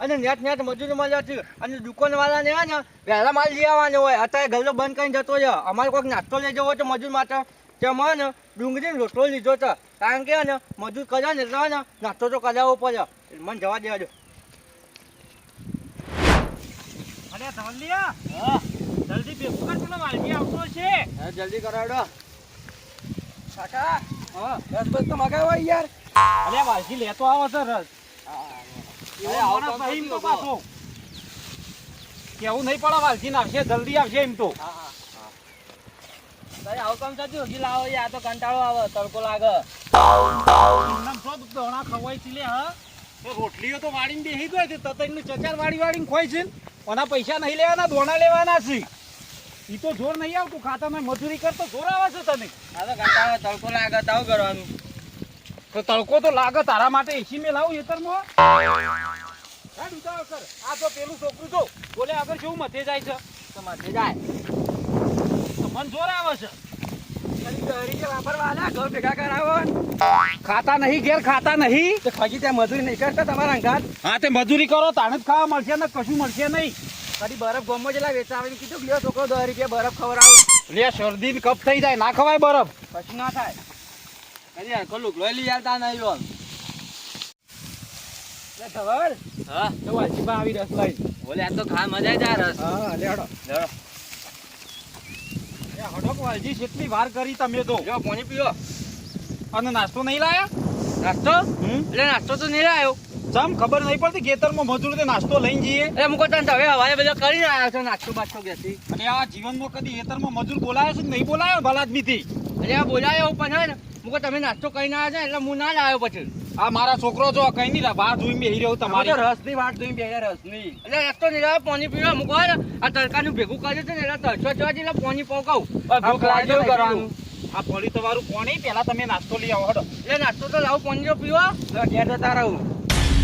અને નેટ મજૂરી મળે છે અને દુકાનવાળા ને ને વહેલા માલ લઈ આવવાનો હોય. અત્યારે ગલ્લો બંધ કરીને જતો છે. અમારે કોઈક નાસ્તો લઈ જવો છે મજૂર માટે. તેમાં ને ડુંગળી રોટલો લીધો છે. કારણ કે ને મજૂર કર્યા ને એટલે ને નાસ્તો તો કરાવવો પડે. મને જવા દેવા દો. અરે ધવલિયા, હા જલ્દી ભેગું કર, પેલો વાલજી આવતો છે. હા જલ્દી કરાવડો કાકા. હા રસ બસ તો મગાવો યાર. અરે વાલજી લેતો આવો છે રસ. કેવું નહીં પડે, વાલજી આવશે, જલ્દી આવશે એમ તો. આવું કામ થતું હજી લાવો યાર, તો કંટાળો આવે, તડકો લાગે. દોણા ખવાય છે લે. હા તો રોટલીઓ તો વાળીને બેસી ગયો છે, તતઈનું ચચાર વાળીને ખોય છે. ઓના પૈસા નહીં લેવાના, દોણા લેવાના છે. ઈ તો જોર નહીં આવતું, ખાતામાં મજૂરી કરતો જોર આવે છે તને. આ તો કંટાળો, તડકો લાગે તો આવું કરવાનું. તો તડકો તો લાગે, તારા માટે એસી મેં લાવું ખેતરમાં. આ તો પેલું છોકરું તો બોલે આગળ કેવું મથે જાય છે. તો માથે જાય તો મન જોર આવે છે. વાપરવાના ઘર ભેગા કરાવો. ખાતા નહીં ઘેર, ખાતા નહીં. તો ખાજી ત્યાં મજૂરી નહીં કરતા તમારા અંગાત. હા તે મજૂરી કરો, તાણે જ ખાવા મળશે ને કશું મળશે નહીં. કદી બરફ ગમો જેટલા વેચાવીને કીધું લ્યો છોકરો 10 રૂપિયા બરફ ખવડાવું. લે શરદી ને કપ થઈ જાય, ના ખવાય બરફ. કશું ના થાય. કદી હરખો લુકલો લઈ આવતા નહીં બોલ. ખબર હા તો વાલજીમાં આવી રસ લઈ બોલે. આ તો ખા મજા જ આ રસ. હા લેડો લેડો. એ હડક વાલજી કેટલી વાર કરી તમે તો. જો પાણી પીવો. અને નાસ્તો નહીં લાયા? નાસ્તો એટલે નાસ્તો તો નહીં લાવ્યો. ચમ ખબર નહીં પડતી, ખેતરમાં મજૂર તે નાસ્તો લઈને જઈએ. એ મુકો તને હવે હવાએ બધા કરીને આવ્યો છો નાસ્તો બાસ્તો ગેસી. અને આ જીવનમાં કદી ખેતરમાં મજૂર બોલાયો છે કે નહીં બોલાયો ભલા આદમીથી? એટલે આ બોલાયો પણ હે ને મુકો તમે નાસ્તો કરીને આવ્યા છે એટલે હું ના લાવ્યો પછી. આ મારા છોકરો જો કઈ નહીં બહાર જોઈને બેહી રહ્યો તમારી. રસની વાત જોઈને બે રસની એટલે રસ્તો નહીં લાવ્યો. પાણી પીવા મુકો ને આ તડકાનું ભેગું કર્યું છે ને એટલે તડકો જવા એટલે પાણી પકાવું. ભૂખ લાગે કરવાનું. આ પડી તમારું પાણી પેલા તમે નાસ્તો લઈ આવો હડો. એટલે નાસ્તો તો લાવું પાણી જો પીવા ઘેર જતા રહું.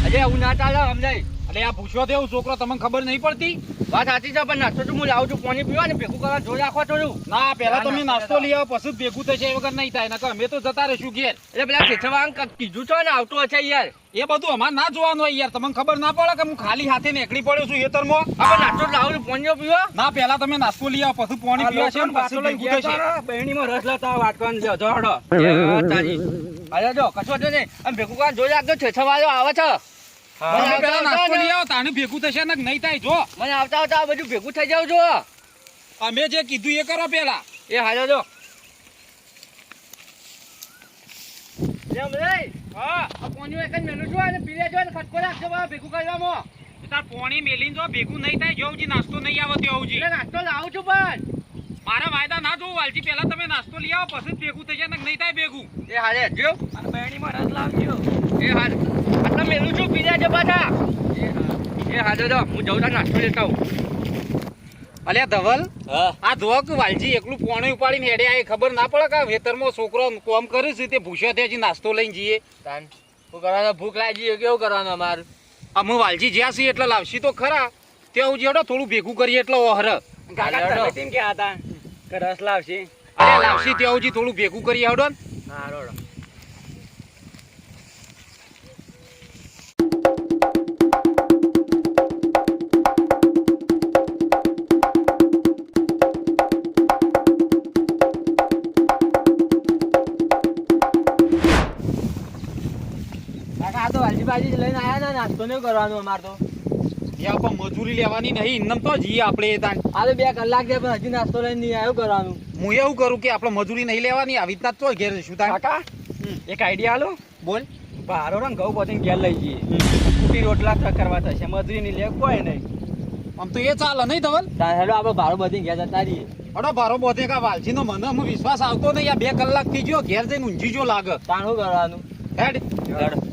અરે એવું ના ચાલે સમજાય. એટલે આ પૂછવા દેવું છોકરો, તમને ખબર નહીં પડતી? વાત સાચી છે પણ નાસ્તો તો હું લાવું છું. પાણી પીવા ને ભેગું કરવા જોઈ રાખવા છું. ના પેલા તમે નાસ્તો લઈ આવો પછી જ ભેગું થશે, એ વગર નહીં થાય. નકર અમે તો જતા રહીશું ઘેર. એટલે પેલા ખેંચવા કીધું છે ને આવતું હશે યાર. એ બધું અમારે ના જોવાનું હોય યાર. તમને ખબર ના પડે કે હું ખાલી હાથે નીકળી પડ્યો છું ખેતરમાં? આપણે નાસ્તો લાવું પાણી પીવા. ના પેલા તમે નાસ્તો લઈ આવો પછી પાણી પીવા છે ને પછી ભેગું થશે. બહેણીમાં રસ લેતા વાટવાનું જો જોડો. અરે જો કશો તો નહીં આમ ભેગું કરવા જોઈ રાખજો. છેછવાયો આવે છે. તમે પેલા નાસ્તો લઈ આવો તાને ભેગું થશે ને નહીં થાય. જો મને આવતા આવતા આ બધું ભેગું થઈ જાવ છો. અમે જે કીધું એ કરો પેલા. એ હાજો જો એમ રે. હા આ પાણી એક જ મેલું છું અને પીલે જો ને ખટકો રાખજો બા ભેગું કરવામાં. તાર પાણી મેલીને જો ભેગું નહીં થાય જોવજી નાસ્તો નહીં આવે તેવજી. એટલે નાસ્તો લાવું છું પણ મારા વાયદા ના જોવું વાલજી. પેલા તમે નાસ્તો લઈ આવો પછી જ ભેગું થશે ને નહીં થાય ભેગું. એ હાલે જો અને બહેણીમાં રસ લાવજો. એ હાલ આટલા મેલું છું પીલે જો પાછા. એ હાજો જો હું જઉં તો નાસ્તો લેતા આવું. અલ્યા ધવલ, હા આ ધોક વાલજી એકલું પોણી ઉપાડીને હેડે આ ખબર ના પડે કે વેતરમાં છોકરો કોમ કરે છે તે ભૂસ્યા ત્યાંથી નાસ્તો લઈને જઈએ. તાન શું કરવાનું? ભૂખ લાગી કેવું કરવાનું અમારે? અમે વાલજી જ્યાં છીએ એટલે લાવશી તો ખરા. ત્યાં જેડો થોડું ભેગું કરીએ એટલે ઓહર. કાકા તેમ કે હતા કે રસ લાવશી. અરે લાવશી ત્યાં થોડું ભેગું કરી આવડો ને. હા રોડો. કાકા તો વાલજીબાજી લઈને આયા ને નાસ્તો નહીં કરવાનો અમારે તો. ત્યાં પણ મજૂરી લેવાની નહીં ઇન્નમ તો જઈએ આપણે તાન. આ તો 2 કલાક છે પણ હજી નાસ્તો લઈને નહીં આવ્યો કરવાનું. હું એવું કરું કે આપણે મજૂરી નહીં લેવાની આવી રીતના તો ઘેર જઈશું તાન. કાકા એક આઈડિયા આલો. બોલ. ભારો ને ઘઉં બધીને ઘેર લઈ જઈએ. કુટી રોટલા કરવા થશે, મજૂરી ની લે કોઈ નહીં. આમ તો એ ચાલે નહીં ધવલ? હેલો આપણે ભારો બધીને ઘેર જતા રહીએ. અડો ભારો બોધે કા વાલજીનો મને અમુક વિશ્વાસ આવતો નહીં. આ 2 કલાક થી જો ઘેર જઈને ઊંઝી જો લાગે. તાણ શું કરવાનું? હેડ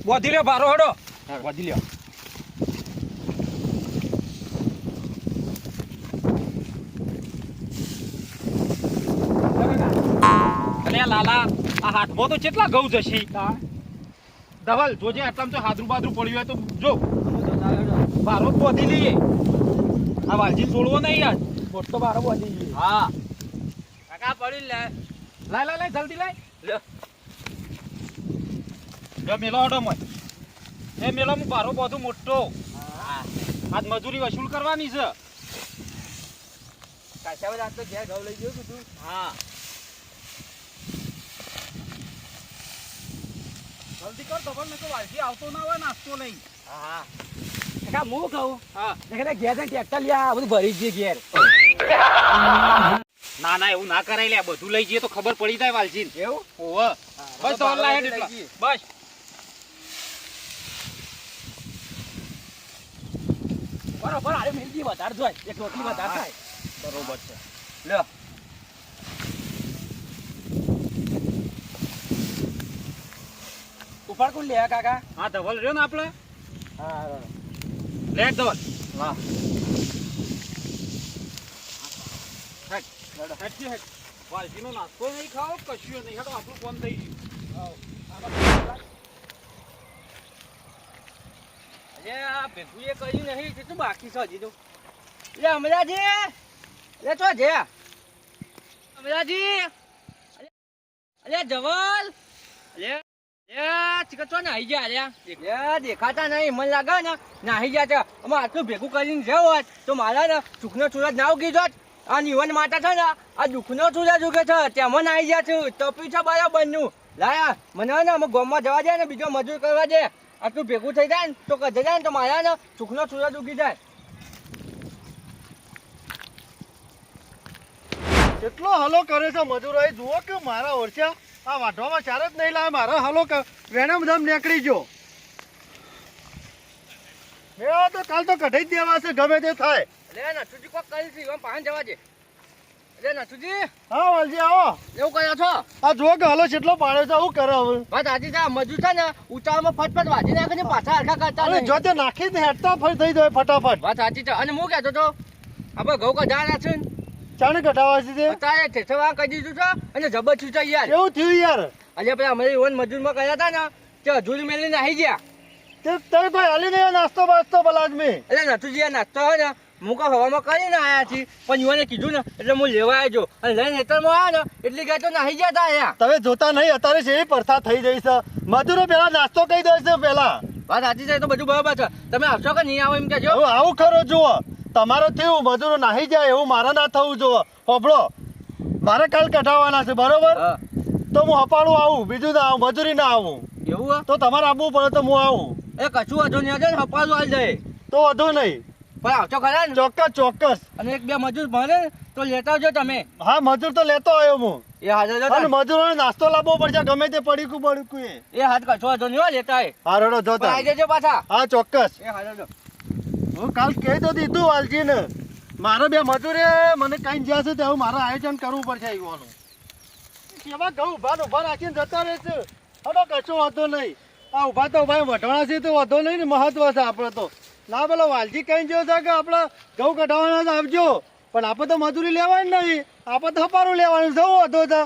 બોધી લ્યો ભારો હડો. બોધી લ્યો. અરે લાલા આ હાથમાં તો કેટલા ઘઉં જશે. ધવલ જોજે આટલામાં તો હાદરું બાદરું પડ્યું હોય તો જો ભારો જ બોધી લઈએ. આ વાલજી છોડવો નહીં યાર. મોટો ભારો બોધી લઈએ. હા કાકા પડી લે. લાય જલ્દી લાય. જો મેલો હડો મોય. એ મેલો હું ભારો બધું મોટો. આજ મજૂરી વસૂલ કરવાની છે. કાચા રાત તો ઘેર ઘઉં લઈ ગયો તું. હા જલ્દી કર ધવલ, ને તો વાલજી આવતો ના હોય નાસ્તો લઈ. હા કાકા હું કહું હા ઘેર જઈને ટ્રેક્ટર લે આ બધું ભરી જઈએ ઘેર. ના ના એવું ના કરાય લે, બધું લઈ જઈએ તો ખબર પડી જાય વાલજી. એવું ઓવે બસ ધવલ લાય હેડ એટલા. બસ બરોબર અરે મિલજી વધારે જોય એક રોટલી વધારે થાય. બરોબર છે. લ્યો ઉપર કોણ લે કાકા? હા ધવલ રહ્યો ને આપણે. હા લે ધવલ. વાહ હેડ હેડ હેડ. વાલજીનો નાસ્તો નહીં ખાઓ, કશું નહીં. હેડો આપણું ફોન થઈ ગયું. અરે આ ભેગું એ કર્યું નહીં કેટલું બાકી છે હજી તો. લે અમરાજી લે તો છે અમરાજી. અરે જવલ લે ચિકન તો નાહી ગયા. અરે દેખાતા નહીં, મને લાગે ને નાહી ગયા છે. અમે આટલું ભેગું કરીને જવું હોત તો મારા ને સુખનો સૂરજ ના ઉગી જોત. આ નિવન માટે છે ને આ દુઃખનો સૂરજ ઉગે છે, તેમાં નાહી ગયા છું. તપ્યું છે બરાબરનું. લાયા મને ને અમે ગામમાં જવા દે ને બીજો મજૂર કરવા દે. આટલું ભેગું થઈ જાય ને તો કદે જાય ને તો મારા ને સુખનો સૂરજ ઉગી જાય. કેટલો હલો કરે છે મજૂરો, એ જુઓ કે મારા ઓરછા આ વાઢવામાં ચાર જ નહીં લાવે. મારા હલો વેણમ ધમ નીકળી ગયો. મેળા તો કાલ તો કઢાઈ જ દેવા છે, ગમે તે થાય. અરે નથુજી કોક કરી છે એમ પાન જવા દે. અરે નથુજી હા વાલજી આવો. એવું કર્યો છો? આ જુઓ કે હલો કેટલો પાડ્યો છે, શું કરે હવે? વાત આજે તો આ મજૂર છે ને ઉતાવળમાં ફટફટ વાજી નાખે ને પાછા હરખા કરતા અને નહીં. જો તે નાખી જ હેઠતા ફરી થઈ જાય ફટાફટ. વાત સાચી છે. અને હું કહેતો તો આપણે ઘઉં કઢાવાના છે ને ચાણે કઢાવા છે તે? અત્યારે ઠેસવા કહી દીધું છે અને જબર છું છે યાર. એવું થયું યાર. અરે પેલા અમારી ઓન મજૂરમાં કર્યા હતા ને તે હજુરી મેલી નાહી ગયા. તે તમે કોઈ હાલી નહીં નાસ્તો બાસ્તો બલાદમી. એટલે નથુજી આ નાસ્તો હોય ને હું કહું હવામાં કરીને આવ્યા છીએ, પણ યુવાને કીધું ને એટલે હું લેવા આવ્યો અને લઈને હેતરમાં આવ્યા ને એટલી ગાય તો નાહી ગયા હતા અહીંયા. તમે જોતા નહીં અત્યારે છે એ પરથા થઈ જઈ છે. મજૂરો પેલા નાસ્તો કહી દે છે પેલા. વાત સાચી છે, તો બધું બરાબર છે. તમે આવશો કે નહીં આવો એમ કહેજો. હવે આવું ખરો જુઓ, તમારો થયું મજૂરો નાહી જાય એવું મારે ના થવું જુઓ. હોબળો મારે કાલ કઢાવવાના છે બરોબર, હા તો હું હપાડું આવું, બીજું ના આવું, મજૂરી ના આવું. એવું હે? તો તમારે આવવું પડે તો હું આવું. એ કશું વાંધો નહીં હશે ને હપાલું આવી જાય. તો વધુ નહીં. પણ આવશો ખરા ને? ચોક્કસ ચોક્કસ. અને એક બે મજૂર ભરે ને તો લેતા આવજો તમે. હા મજૂર તો લેતો આવ્યો હું. એ હાજર અને જતા મજૂરોને નાસ્તો લાવવો પડશે ગમે તે પડીકું પડીકું એ. એ હાથ કશો વાંધો નહીં હો, લેતા આય. હા રડો પણ જોતા. આવી જજો પાછા. હા ચોક્કસ. એ હાજર જો. હું કાલ કહી તો દીધું વાલજીને, મારે બે મજૂરે મને કઈ જ્યાં છે તેવું મારે આયોજન કરવું પડશે આવવાનું. કેવા ઘઉં ઉભા રાખીને જતા રહેશે. હવે કશો વાંધો નહીં. આ ઉભા તો ભાઈ વઢવાણા છે તો વાંધો નહીં ને, મહત્વ છે આપણે તો. ના પેલો વાલજી કઈ ગયો છે કે આપણે ઘઉં કઢાવવાના જ આવજો, પણ આપણે તો મજૂરી લેવાની નહીં, આપણે તો હપારું લેવાનું છે. વાંધો છે.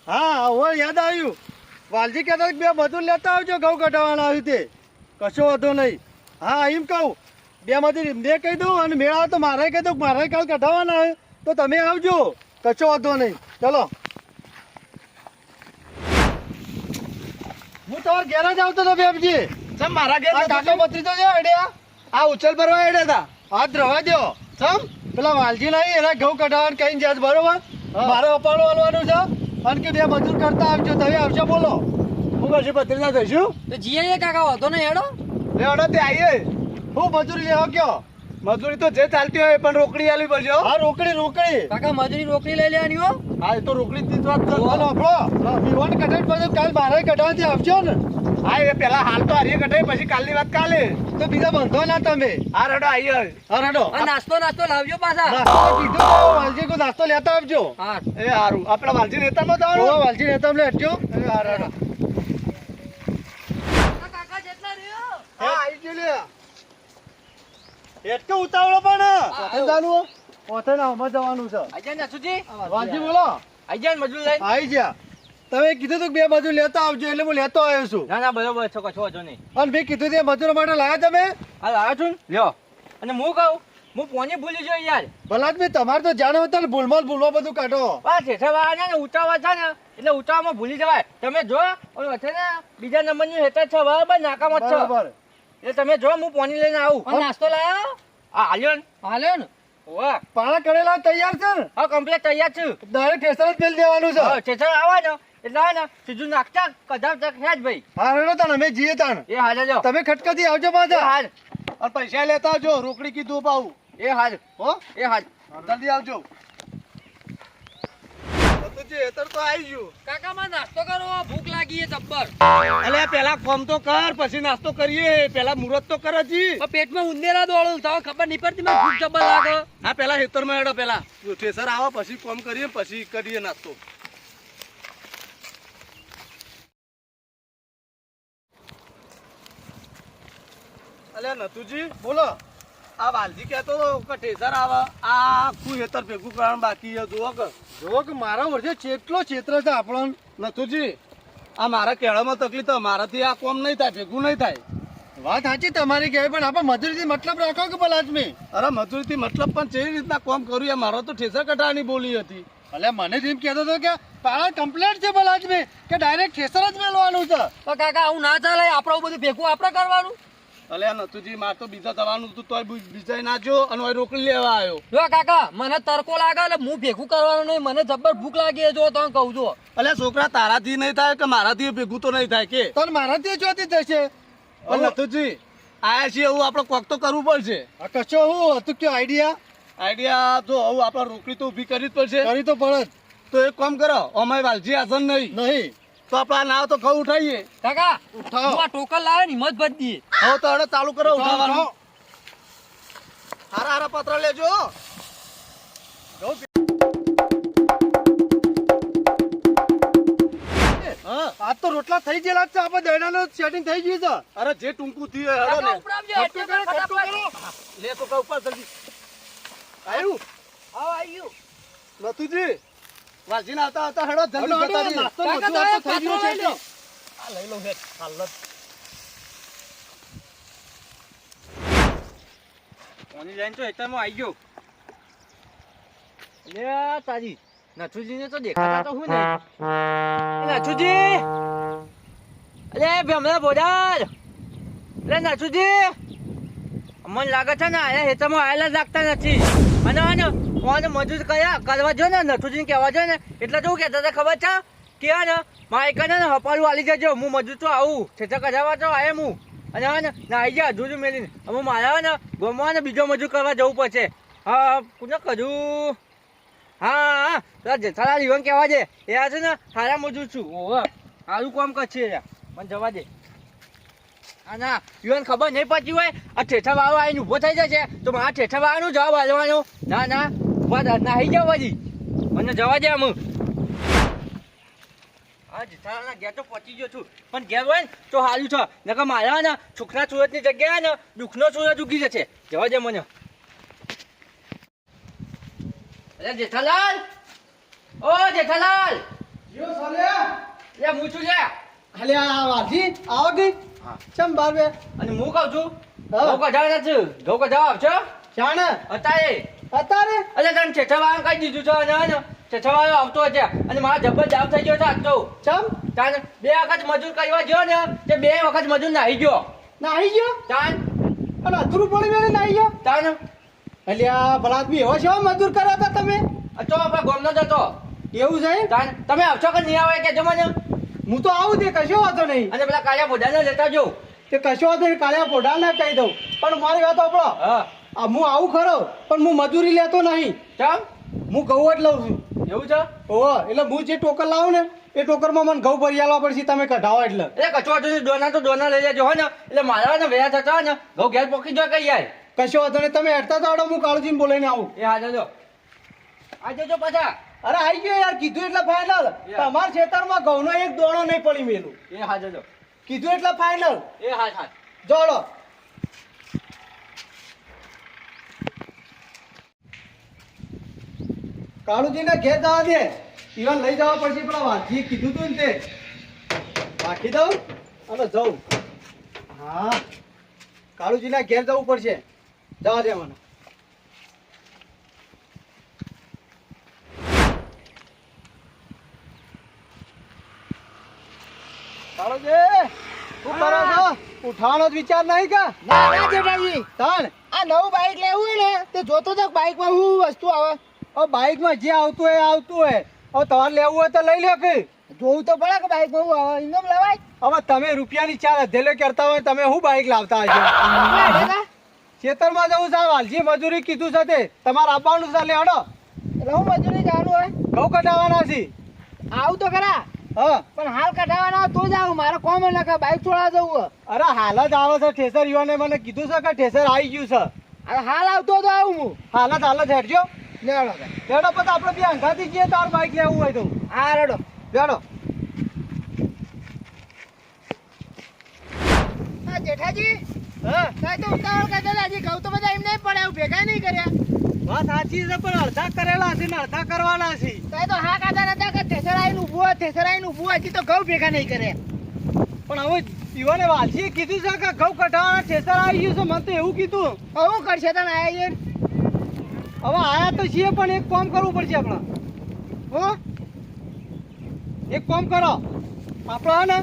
હા હવે યાદ આવ્યું, વાલજી કહેતા બે મજૂર લેતા આવજો ઘઉં કઢાવવાના આવ્યું તે. કશો વાંધો નહીં. હા એમ કહું બે મજૂર એમને કહી દઉં અને મેળા તો મારે કહી દઉં મારે કાલ કઢાવવાના હોય તો તમે આવજો. કશો વાંધો નહીં. ચલો હું તમારા ઘેર જ આવતો હતો બેબજી. સમ મારા ઘેર આ કાકા બત્રીજો છે અડ્યા, આ ઉચલ ભરવા હેડ્યા હતા. હાથ રવા દો. સમ પેલા વાલજી નહીં એના ઘઉં કઢાવવાનું કઈ જાય બરોબર, મારે અપાડો હાલવાનું છે અને કે બે મજૂર કરતા આવજો. તમે આવશો બોલો. હું પછી બત્રીજા થઈશું. તો જીએ કાકા હોતો ને હેડો. લે અડો તે આવીએ. હું મજૂરી લેવા કયો? મજૂરી તો જે ચાલતી હોય પણ રોકડી આલવી પડશે હો. હા રોકડી રોકડી. કાકા મજૂરી રોકડી લઈ લેવાની હો. હા એ તો રોકડી જ વાત કરો. આપણો વિવાન કઢાઈ પછી કાલ મારે કઢાવવાથી આવજો ને. હા એ પેલા હાલ તો હરીએ કઢાઈ પછી કાલની વાત કાલે. તો બીજા બંધો ના તમે. હા રડો આવીએ. હા રડો. નાસ્તો લાવજો પાછા. નાસ્તો કીધું તો વાલજી કો નાસ્તો લેતા આવજો. હા એ સારું. આપણા વાલજી નેતામાં જવાનું. વાલજી નેતામાં લેજો. એ હા રડો. કાકા જેટલા રહ્યો. હા આવી ગયો લે. એટલો ઉતાવળો પણ પોતે જાણવું પોતે ના આમાં જવાનું છે. આઈ જાય નથુજી. વાલજી બોલો. આઈ જાય ને મજૂર લઈ. આવી ગયા. તમે કીધું તું કે બે મજૂર લેતા આવજો એટલે હું લેતો આવ્યો છું. ના ના બરોબર છે, કશો વાંધો નહીં. અને મેં કીધું તે મજૂરો માટે લાયા તમે. હાલ આવ્યો છું ને લ્યો. અને હું કહું હું પોની ભૂલી ગયો યાર. ભલા જ તમારે તો જાણે હતા ને ભૂલમાં બધું કાઢો. આ ઠેઠવાળા ને ઉતાવળ છે ને એટલે ઉતાવળમાં ભૂલી જવાય. તમે જો ઓલો છે ને બીજા નંબરની હેઠળ છે બરાબર નાકામાં જ છે. બરાબર. એટલે તમે જો હું પોની લઈને આવું. નાસ્તો લાયો. આ હાલ્યો ને હાલે ને ઓવા પાણા કરેલા તૈયાર છે ને હા કમ્પ્લીટ તૈયાર છું ડાયરેક્ટ ઠેસર જ મેલ દેવાનું છે હા સ્ટેશન આવે ને એટલે આવે ને સીધું નાખતા કદાચ તક હે જ ભાઈ હા હેડો તાણ અમે જઈએ તાણ એ હાલ જો તમે ખટકાથી આવજો એ પાછા હાલ અને પૈસા લેતા આવજો રોકડી કીધું પાવું એ હાલ હો એ હાલ જલ્દી આવજો તો આવી ગયું કાકા માં નાસ્તો કરો ભૂખ લાગી છે જબ્બર અલે પેલા ફોર્મ તો કર પછી નાસ્તો કરીએ પેલા મુહૂર્ત તો કર હજી પણ પેટમાં ઉંદેરા દોડું તો ખબર નહીં પડતી મને ભૂખ જબ્બર લાગે હા પેલા ખેતરમાં હેડો પેલા ઠેસર આવો પછી ફોર્મ કરીએ પછી કરીએ નાસ્તો અલે નતુજી બોલો આ વાલજી કહેતો કે ઠેસર આવે આ આખું હેતર ભેગું કરવાનું બાકી છે જુઓ કે મારા વર્ષે કેટલો ક્ષેત્ર છે આપણો નતુજી આ મારા કેળામાં તકલીફ તો મારાથી આ કોમ નહીં થાય ભેગું નહીં થાય વાત સાચી તમારી કહેવાય પણ આપણે મજૂરીથી મતલબ રાખો કે ભલા આદમી અરે મજૂરીથી મતલબ પણ કેવી રીતના કોમ કર્યું એ મારો તો ઠેસર કટાવાની બોલી હતી એટલે મને એમ કહેતો હતો કે પાળા કમ્પ્લેટ છે ભલા આદમી કે ડાયરેક્ટ ઠેસર જ મેળવાનું છે તો કાકા આવું ના ચાલે આપણે બધું ભેગું આપણે કરવાનું અલે નતુજી માર તો બીજા જવાનું હતું તોય બીજા ના જો અને ઓય રોકડી લેવા આવ્યો જો કાકા મને તરકો લાગે એટલે હું ભેગું કરવાનું નહીં મને જબ્બર ભૂખ લાગી જો તમે કહું છો અલે છોકરા તારાથી નહીં થાય કે મારાથી ભેગું તો નહીં થાય કે તો મારાથી જોતી થશે નતુજી આયા છીએ એવું આપણે કોક તો કરવું પડશે કશો હું હતું કયો આઈડિયા જો હવે આપણે રોકડી તો ઊભી કરવી જ પડશે કરી તો પડે તો એક કામ કરો અમારી વાલજી હાજર નહીં તો આપણા નાવ તો ખવ ઉઠાઈએ કાકા ઉઠાવો. હું આ ટોકન લાવે ને હિંમત ભરી દઈએ હવે તો હવે ચાલુ કરો ઉઠાવવાનું હારા હારા પત્ર લેજો આજ તો રોટલા થઈ ગયેલા છે આપણે દૈડાનો સેટિંગ થઈ ગયું છે અરે જે ટૂંકું થયું હેડો ને કાકા ઉપડાવજો, ખટકો કરો, ખટકો ફટાફટ. કરો. લે તો કા ઉપર જલ્દી આવ્યું નતુજી વાલજીને આવતા આવતા હેડો જલ્દી જતા રહીએ. કાકા, બધું આ તો તમે થઈ ગયું છે પાત્રો લઈ લો. આ લઈ લો હેડ હાલત કોની લાઈન તો હેતરમાં આવી ગયો લે તારી નથુજીને તો દેખાતા તો હું નહીં એ નથુજી અરે ભેમલા બોડાર અરે નથુજી મને લાગે છે ને આયા હેતરમાં આયેલા જ લાગતા નથી અને કોને મજૂર કરવા જો ને નથુજીને કહેવા જો ને એટલે તો હું કહેતા હતા ખબર છે કે ને માયકાને ને હપાડું આલી જજો હું મજૂર તો આવું છેતા કઢાવવા તો આયે હું અને હવે ને નાઈ જા અધૂરું મેલીને હવે મારા ને ગમવા ને બીજો મજૂર કરવા જવું પડશે હા કોને કરું હા પેલા જેઠાલાલ ઈવન કહેવા દે એ આ છે ને સારા મજૂર છું ઓહો સારું કામ કરશે યાર મને જવા દે હા ના ઈવન ખબર નહીં પડતી હોય આ ઠેઠા વાળો આવીને ઊભો થઈ જશે તો મારા ઠેઠા વાળાનો જવાબ આપવાનો ના ના ઉભા નાહી જાવ હજી મને જવા દે અમુક હા જેઠાલાલના ઘેર તો પહોંચી ગયો છું પણ ઘેર હોય ને તો સારું છે નકર મારા ને સુખના સુરતની જગ્યાએ ને દુઃખનો સુરત ઉગી જશે જવા દે મને અરે જેઠાલાલ ઓ જેઠાલાલ યો સાલે લે હું છું લે હાલે આ વાલજી આવો ગઈ ચમ બાર બે અને હું કહું છું હા. ઘઉં કઢાવવાના છે ઘઉં કઢાવવા આવશો ચાણ અત્યારે અત્યારે અરે તને છેઠાવાળા કહી દીધું છે અને છેઠાવાળો આવતો છે અને મારા જબ્બર જાવ થઈ ગયો છે આજ તો ચમ તાન બે વખત મજૂર કરવા ગયો ને તે બે વખત મજૂર નાહી ગયો નાહી ગયો તાન અને અધૂરું પડી વેળે નાહી ગયો તાન અલ્યા ભલા આદમી એવો છો મજૂર કર્યા હતા તમે તો આપણા ગામનો જ હતો એવું છે તાન તમે આવશો કે નહીં આવે કે જો મને હું તો આવું તે કશો વાંધો નહીં અને પેલા કાળિયા બોડાને લેતા જો તે કશો વાંધો નહીં કાલે પોઢા ના કહી દઉં પણ મારી વાત આપણો હા હું આવું ખરો પણ હું મજૂરી લેતો નહીં ચમ હું ઘઉં જ લઉં છું એવું છે ઓહો એટલે હું જે ટોકર લાવું ને એ ટોકરમાં મને ઘઉં ભરી આલવા પડશે તમે કઢાવો એટલે એટલે કચોટી ડોના તો ડોના લઈ લેજો હો ને એટલે મારા ને વેયા થતા હોય ને ઘઉં ઘેર પોકી જો કઈ યાર કશો વાંધો નહીં તમે હેડતા તો આવડો હું કાળુજીને બોલાઈને આવું એ હાજર જો આજે જો પાછા અરે આવી ગયો યાર કીધું એટલે ફાઇનલ તમારા ખેતરમાં ઘઉંનો એક દોણો નહીં પડી મેલું એ હાજર જો કીધું એટલે ફાઇનલ એ હાથ હાથ જોડો કાળુજીને ઘેર જવા દે ઈવન લઈ જવા પડશે પેલા વાંચી કીધું તું ને તે રાખી દઉં અને જઉં હા કાળુજીના ઘેર જવું પડશે જવા દે મને કાળુજી શું કરો છો ઉઠાવાનો જ વિચાર નહીં કા ના ના જેઠાજી તાણ આ નવું બાઈક લેવું હોય ને તે જોતો તો બાઈકમાં શું વસ્તુ આવે. બાઇકમાં જે આવતું હોય એ આવતું હોય. હવે તમારે લેવું હોય તો લઈ લો કે. જોવું તો પડે કે બાઈકમાં શું આવે. ઇન્કમ લેવાય. હવે તમે રૂપિયાની 4 હથેલીઓ કરતા હોય તમે શું બાઇક લાવતા હશો? ખેતરમાં જવું છે, વાલજી મજૂરી કીધું છે તે તમારે આપવાનું છે. લે હડો, એટલે હું મજૂરી જવાનું હોય. ઘઉં કઢાવવાના છે. આવું તો ખરા, હા, પણ હાલ કઢાવવાનો હોય તો જ આવું. મારે કોમ એટલે બાઈક છોડવા જવું હોય. અરે હાલ જ આવે છે ઠેસર. યુવાને મને કીધું છે કે ઠેસર આવી ગયું છે. અરે હાલ આવતો તો આવું હું. હાલ જ હેડજો. લેવડો લેડો પછી આપણે બે અંગાથી જઈએ તાર બાઇક લેવું હોય તો. હા રેડો લેડો. હા જેઠાજી, હા, કાંઈ તો ઉતાવળ કરતા હતા. હજી ઘઉં તો બધા એમ નહીં પડ્યા, ભેગા નહીં કર્યા. વાત સાચી છે પણ અડધા કરેલા છે ને અડધા કરવાના છે. કાંઈ તો હા કાઢા નતા કે થેસર આવીને ઊભું હોય, થેસર આવીને ઊભું હોય. હજી તો ઘઉં ભેગા નહીં કર્યા. પણ હવે યુવાને વાલજીએ કીધું છે કે ઘઉં કઢાવવાના ઠેસર આવી ગયું છે. મને તો એવું કીધું. હવે શું કરશે તને આયા યાર? હવે આયા તો છીએ પણ એક કામ કરવું પડશે આપણે. હું એક કામ કરો, આપણે હે ને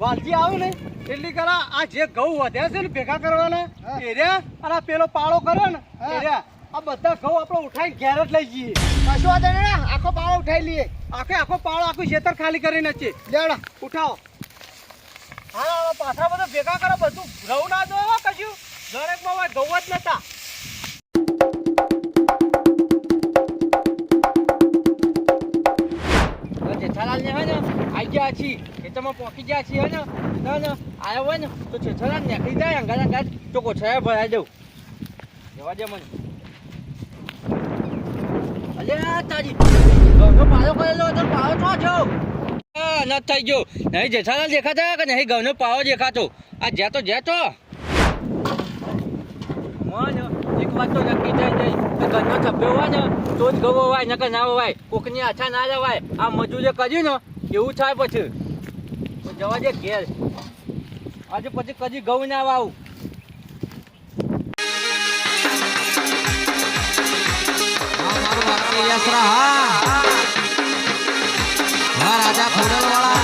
વાલજી આવે ને એટલી કરા આ જે ઘઉં વધ્યા છે ને ભેગા કરવાના હા. એ રહ્યા અને આ પેલો પાળો કર્યો ને હા. એ રહ્યા. આ બધા ઘઉં આપણે ઉઠાઈને ઘેર જ લઈ જઈએ. કશું વાંધો નહીં, આખો પાળો ઉઠાઈ લઈએ. આખો પાળો આખું ખેતર ખાલી કરીને જ છે. લેવડો ઉઠાવો. હા, હવે પાછા બધા ભેગા કરો. બધું ઘઉં ના દો કશું. દરેકમાં હોય ઘઉં જ નતા. જેઠાલાલ ને હે ને આઈ ગયા છીએ, ખેતરમાં પહોંચી ગયા છીએ હે ને. આવ્યા હોય ને તો જેઠાલાલ નીકળી જાય અંગાત તો કોછાયા ભરાઈ દઉં. જવા દે મને. અલ્યા તારી ઘઉંનો પાળો કરેલો હતો, પાળો છો છો ન થઈ ગયો. નહીં જેઠાલાલ દેખાતા કે નહીં ઘઉંનો પાળો દેખાતો. આ જ્યાં તો મને એક વાત તો નક્કી થઈ ગઈ કે ઘરનો છપ્પો હોય ને તો જ ઘઉં હોય, નકર ના હોય. કોકની આછા ના જવાય. આ મજૂરે કર્યું ને એવું થાય પછી. તો જવા દે ઘેર. આજે પછી કદી ઘઉં ના વાવું. રાજા ખોડલવાળા